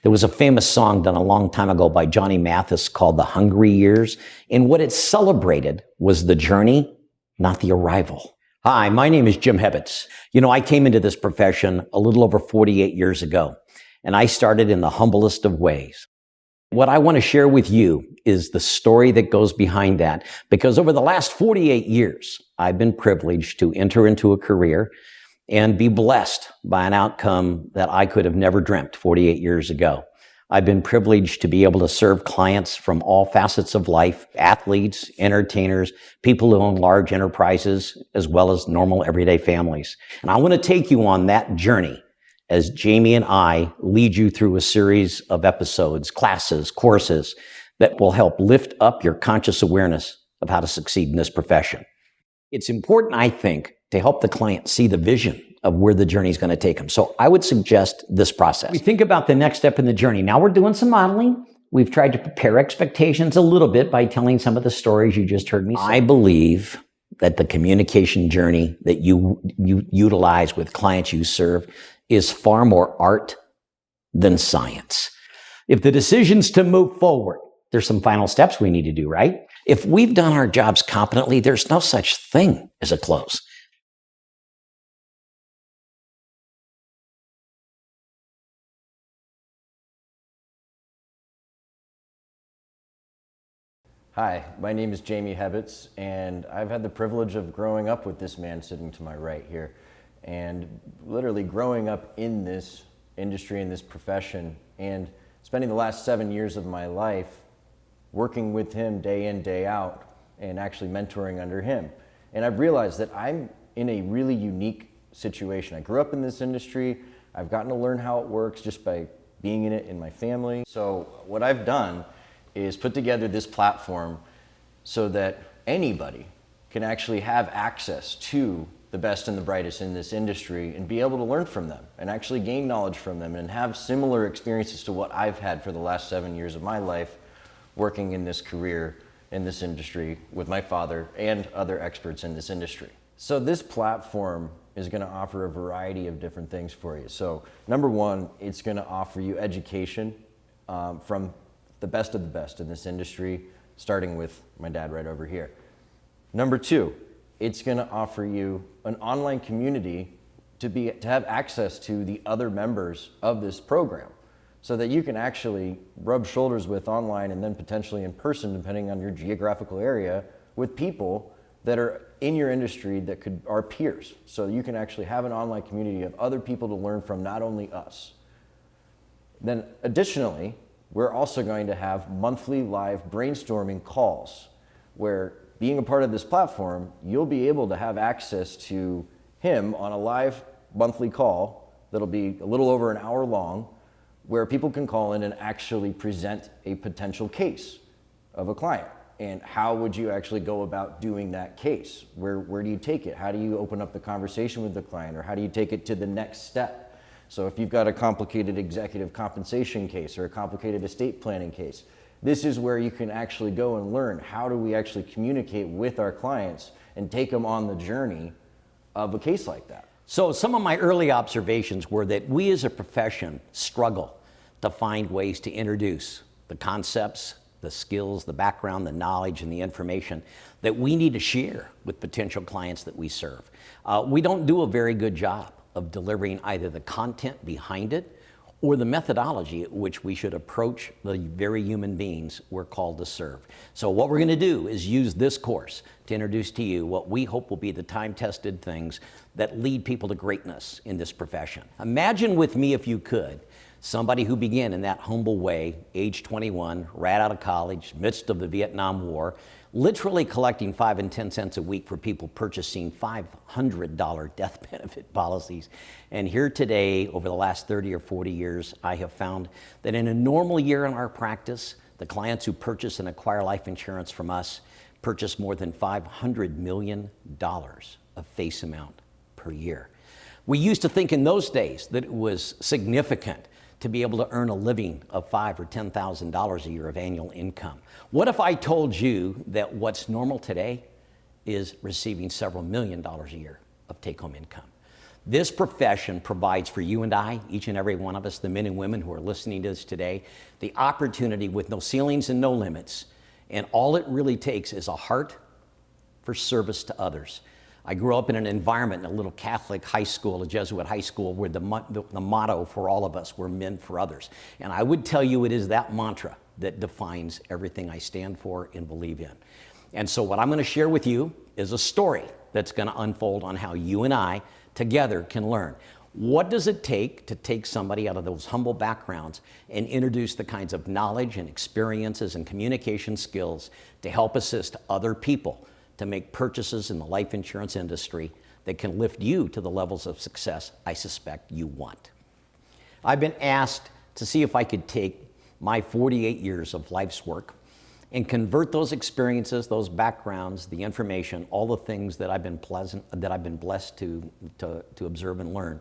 There was a famous song done a long time ago by Johnny Mathis called The Hungry Years, and what it celebrated was the journey, not the arrival. Hi, my name is Jim Hebbets. I came into this profession a little over 48 years ago, and I started in the humblest of ways. What I want to share with you is the story that goes behind that, because over the last 48 years, I've been privileged to enter into a career and be blessed by an outcome that I could have never dreamt 48 years ago. I've been privileged to be able to serve clients from all facets of life, athletes, entertainers, people who own large enterprises, as well as normal everyday families. And I want to take you on that journey as Jamie and I lead you through a series of episodes, classes, courses that will help lift up your conscious awareness of how to succeed in this profession. It's important, I think, to help the client see the vision of where the journey is going to take them. So I would suggest this process. We think about the next step in the journey. Now we're doing some modeling. We've tried to prepare expectations a little bit by telling some of the stories you just heard me say. I believe that the communication journey that you utilize with clients you serve is far more art than science. If the decision's to move forward, there's some final steps we need to do, right? If we've done our jobs competently, there's no such thing as a close. Hi, my name is Jamie Hebbets, and I've had the privilege of growing up with this man sitting to my right here. And literally growing up in this industry, in this profession, and spending the last 7 years of my life working with him day in, day out, and actually mentoring under him. And I've realized that I'm in a really unique situation. I grew up in this industry. I've gotten to learn how it works just by being in it in my family. So what I've done is put together this platform so that anybody can actually have access to the best and the brightest in this industry and be able to learn from them and actually gain knowledge from them and have similar experiences to what I've had for the last 7 years of my life working in this career, in this industry with my father and other experts in this industry. So this platform is going to offer a variety of different things for you. So number one, it's going to offer you education from the best of the best in this industry, starting with my dad right over here. Number two, it's going to offer you an online community to have access to the other members of this program so that you can actually rub shoulders with online and then potentially in person, depending on your geographical area, with people that are in your industry that are peers. So you can actually have an online community of other people to learn from, not only us. Then additionally, we're also going to have monthly live brainstorming calls where, being a part of this platform, you'll be able to have access to him on a live monthly call that'll be a little over an hour long, where people can call in and actually present a potential case of a client. And how would you actually go about doing that case? Where do you take it? How do you open up the conversation with the client? Or how do you take it to the next step? So if you've got a complicated executive compensation case or a complicated estate planning case, this is where you can actually go and learn how do we actually communicate with our clients and take them on the journey of a case like that. So some of my early observations were that we as a profession struggle to find ways to introduce the concepts, the skills, the background, the knowledge, and the information that we need to share with potential clients that we serve. We don't do a very good job of delivering either the content behind it or the methodology at which we should approach the very human beings we're called to serve. So what we're going to do is use this course to introduce to you what we hope will be the time-tested things that lead people to greatness in this profession. Imagine with me, if you could, somebody who began in that humble way, age 21, right out of college, midst of the Vietnam War, literally collecting 5 and 10 cents a week for people purchasing $500 death benefit policies. And here today, over the last 30 or 40 years, I have found that in a normal year in our practice, the clients who purchase and acquire life insurance from us purchase more than $500 million of face amount per year. We used to think in those days that it was significant to be able to earn a living of $5,000 or $10,000 a year of annual income. What if I told you that what's normal today is receiving several $1 million a year of take-home income? This profession provides for you and I, each and every one of us, the men and women who are listening to this today, the opportunity with no ceilings and no limits. And all it really takes is a heart for service to others. I grew up in an environment, in a little Catholic high school, a Jesuit high school, where the motto for all of us were men for others. And I would tell you it is that mantra that defines everything I stand for and believe in. And so what I'm going to share with you is a story that's going to unfold on how you and I together can learn. What does it take to take somebody out of those humble backgrounds and introduce the kinds of knowledge and experiences and communication skills to help assist other people to make purchases in the life insurance industry that can lift you to the levels of success I suspect you want? I've been asked to see if I could take my 48 years of life's work and convert those experiences, those backgrounds, the information, all the things that I've been blessed to observe and learn,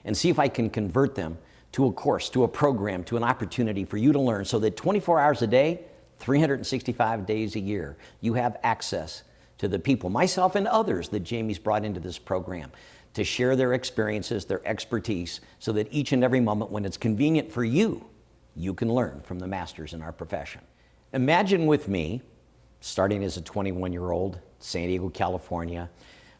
and see if I can convert them to a course, to a program, to an opportunity for you to learn, so that 24 hours a day, 365 days a year, you have access to the people, myself and others, that Jamie's brought into this program to share their experiences, their expertise, so that each and every moment when it's convenient for you, you can learn from the masters in our profession. Imagine with me, starting as a 21-year-old, San Diego, California.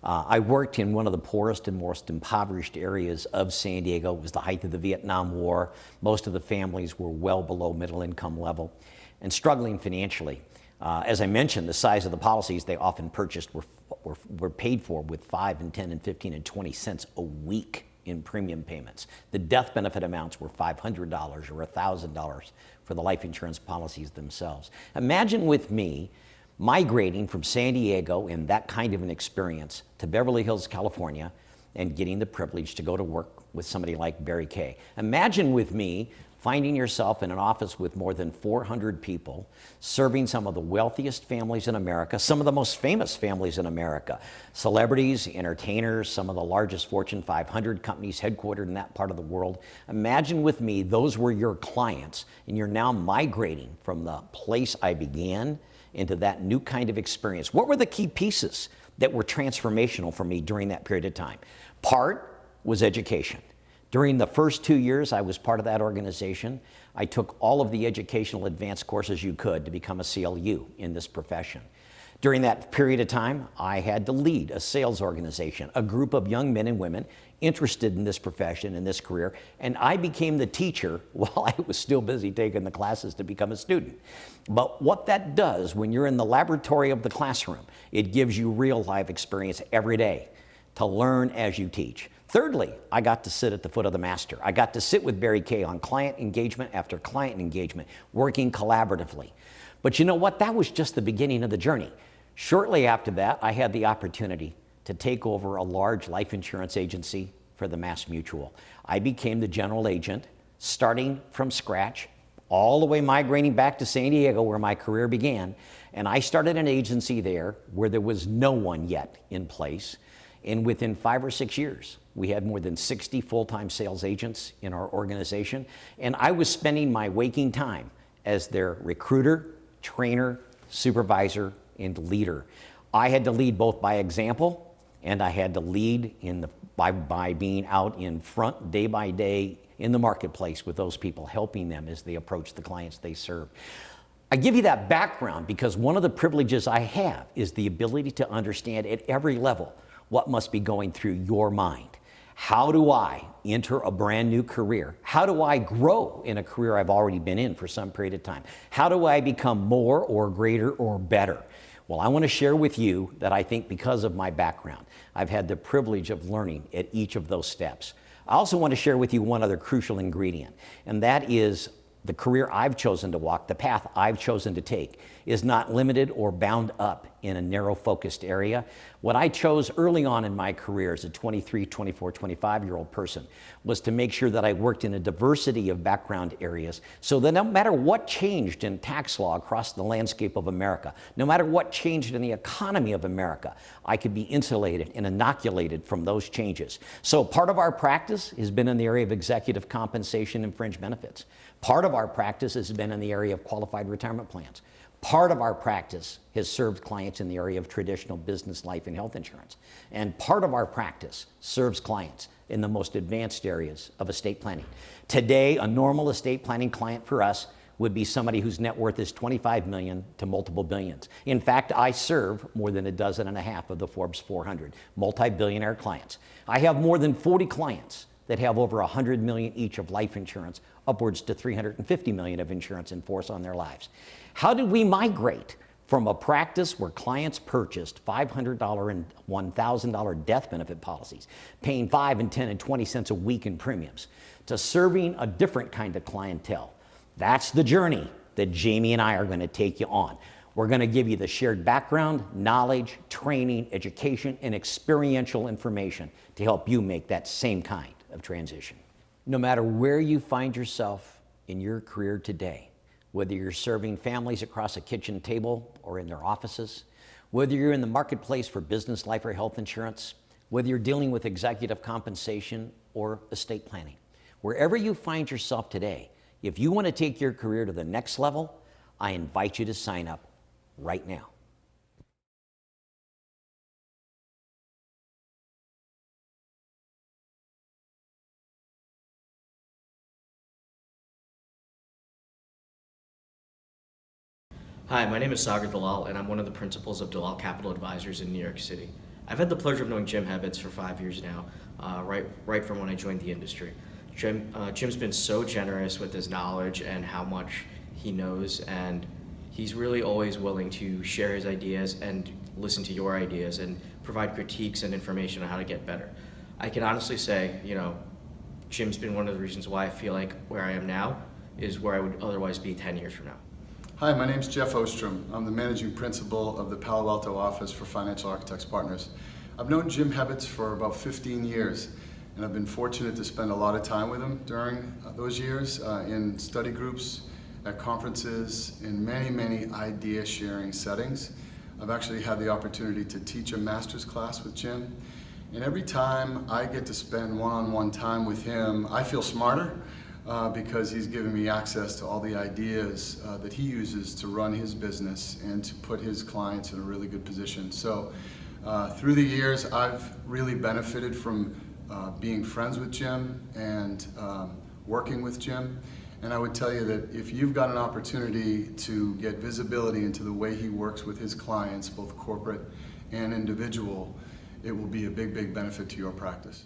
I worked in one of the poorest and most impoverished areas of San Diego. It was the height of the Vietnam War. Most of the families were well below middle income level and struggling financially. As I mentioned, the size of the policies they often purchased were paid for with 5 and 10 and 15 and 20 cents a week in premium payments. The death benefit amounts were $500 or $1,000 for the life insurance policies themselves. Imagine with me migrating from San Diego in that kind of an experience to Beverly Hills, California, and getting the privilege to go to work with somebody like Barry Kay. Imagine with me finding yourself in an office with more than 400 people, serving some of the wealthiest families in America, some of the most famous families in America, celebrities, entertainers, some of the largest Fortune 500 companies headquartered in that part of the world. Imagine with me, those were your clients, and you're now migrating from the place I began into that new kind of experience. What were the key pieces that were transformational for me during that period of time? Part was education. During the first 2 years I was part of that organization, I took all of the educational advanced courses you could to become a CLU in this profession. During that period of time, I had to lead a sales organization, a group of young men and women interested in this profession, in this career, and I became the teacher while I was still busy taking the classes to become a student. But what that does when you're in the laboratory of the classroom, it gives you real life experience every day to learn as you teach. Thirdly, I got to sit at the foot of the master. I got to sit with Barry Kay on client engagement after client engagement, working collaboratively. But you know what? That was just the beginning of the journey. Shortly after that, I had the opportunity to take over a large life insurance agency for the Mass Mutual. I became the general agent, starting from scratch, all the way migrating back to San Diego where my career began. And I started an agency there where there was no one yet in place. And within 5 or 6 years, we had more than 60 full-time sales agents in our organization. And I was spending my waking time as their recruiter, trainer, supervisor, and leader. I had to lead both by example, and I had to lead by being out in front day by day in the marketplace with those people, helping them as they approach the clients they serve. I give you that background because one of the privileges I have is the ability to understand at every level what must be going through your mind. How do I enter a brand new career? How do I grow in a career I've already been in for some period of time? How do I become more or greater or better? Well, I want to share with you that I think because of my background, I've had the privilege of learning at each of those steps. I also want to share with you one other crucial ingredient, and that is the career I've chosen to walk, the path I've chosen to take, is not limited or bound up in a narrow focused area. What I chose early on in my career as a 23, 24, 25-year-old person was to make sure that I worked in a diversity of background areas so that no matter what changed in tax law across the landscape of America, no matter what changed in the economy of America, I could be insulated and inoculated from those changes. So part of our practice has been in the area of executive compensation and fringe benefits. Part of our practice has been in the area of qualified retirement plans. Part of our practice has served clients in the area of traditional business, life, and health insurance. And part of our practice serves clients in the most advanced areas of estate planning. Today, a normal estate planning client for us would be somebody whose net worth is 25 million to multiple billions. In fact, I serve more than 12.5 of the Forbes 400 multi-billionaire clients. I have more than 40 clients that have over 100 million each of life insurance, upwards to 350 million of insurance in force on their lives. How did we migrate from a practice where clients purchased $500 and $1,000 death benefit policies, paying 5 and 10 and 20 cents a week in premiums, to serving a different kind of clientele? That's the journey that Jamie and I are going to take you on. We're going to give you the shared background, knowledge, training, education, and experiential information to help you make that same kind of transition. No matter where you find yourself in your career today, whether you're serving families across a kitchen table or in their offices, whether you're in the marketplace for business, life, or health insurance, whether you're dealing with executive compensation or estate planning, wherever you find yourself today, if you want to take your career to the next level, I invite you to sign up right now. Hi, my name is Sagar Dalal, and I'm one of the principals of Dalal Capital Advisors in New York City. I've had the pleasure of knowing Jim Hebbets for 5 years now, right from when I joined the industry. Jim's been so generous with his knowledge and how much he knows, and he's really always willing to share his ideas and listen to your ideas and provide critiques and information on how to get better. I can honestly say, Jim's been one of the reasons why I feel like where I am now is where I would otherwise be 10 years from now. Hi, my name's Jeff Ostrom. I'm the managing principal of the Palo Alto office for Financial Architects Partners. I've known Jim Hebbets for about 15 years, and I've been fortunate to spend a lot of time with him during those years in study groups, at conferences, in many, many idea sharing settings. I've actually had the opportunity to teach a master's class with Jim, and every time I get to spend one-on-one time with him, I feel smarter. Because he's given me access to all the ideas that he uses to run his business and to put his clients in a really good position. So through the years, I've really benefited from being friends with Jim and working with Jim. And I would tell you that if you've got an opportunity to get visibility into the way he works with his clients, both corporate and individual, it will be a big, big benefit to your practice.